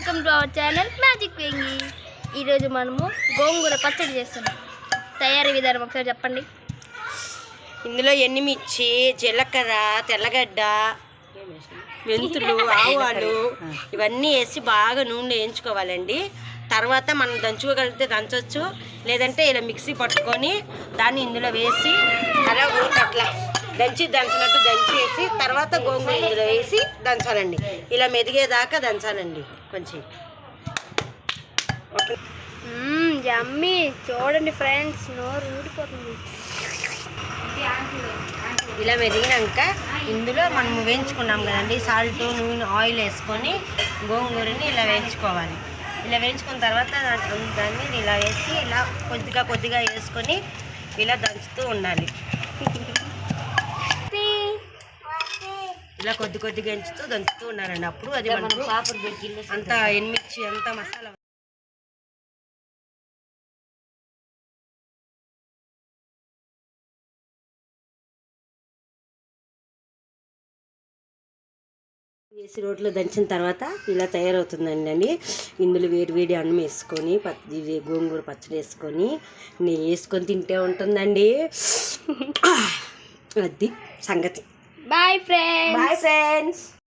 Welcome to our channel magic Vengi. ఈరోజు మనము గోంగూర పచ్చడి చేస్తున్నాం. తయారీ విధానం ఒకసారి చెప్పండి. ఇందులో ఎండుమిర్చి, జీలకర్ర, తెల్లగడ్డ, మెంతులు, ఆవాలు ఇవన్నీ వేసి బాగా నూనె వేయించుకోవాలండి. తర్వాత మనం దంచుకోగలిగితే దంచవచ్చు, లేదంటే ఇలా మిక్సీ పట్టుకొని దాన్ని ఇందులో వేసి అలా అట్లా దంచినట్టు దంచేసి తర్వాత గోంగూర ఇందులో వేసి దంచాలండి. ఇలా మెదిగేదాకా దంచాలండి. కొంచెం యమ్మీ. చూడండి ఫ్రెండ్స్, నోరు ఊడిపోతుంది. ఇలా మెదిగినాక ఇందులో మనం వేయించుకున్నాం కదండి, సాల్ట్, నూనె, ఆయిల్ వేసుకొని గోంగూరని ఇలా వేయించుకోవాలి. ఇలా వేయించుకున్న తర్వాత దాన్ని ఇలా వేసి ఇలా కొద్దిగా వేసుకొని ఇలా దంచుతూ ఉండాలి. ఇలా కొద్దిగా దంచుతూ ఉండాలండి. అప్పుడు అది అంత ఎండుమిర్చి అంత మసాలా వేసి రోట్లో దంచిన తర్వాత ఇలా తయారవుతుందండి. ఇందులో వేడి అన్నం వేసుకొని గోంగూర పచ్చడి వేసుకొని నెయ్యి వేసుకొని తింటే ఉంటుందండి. అది సంగతి. Boy friends.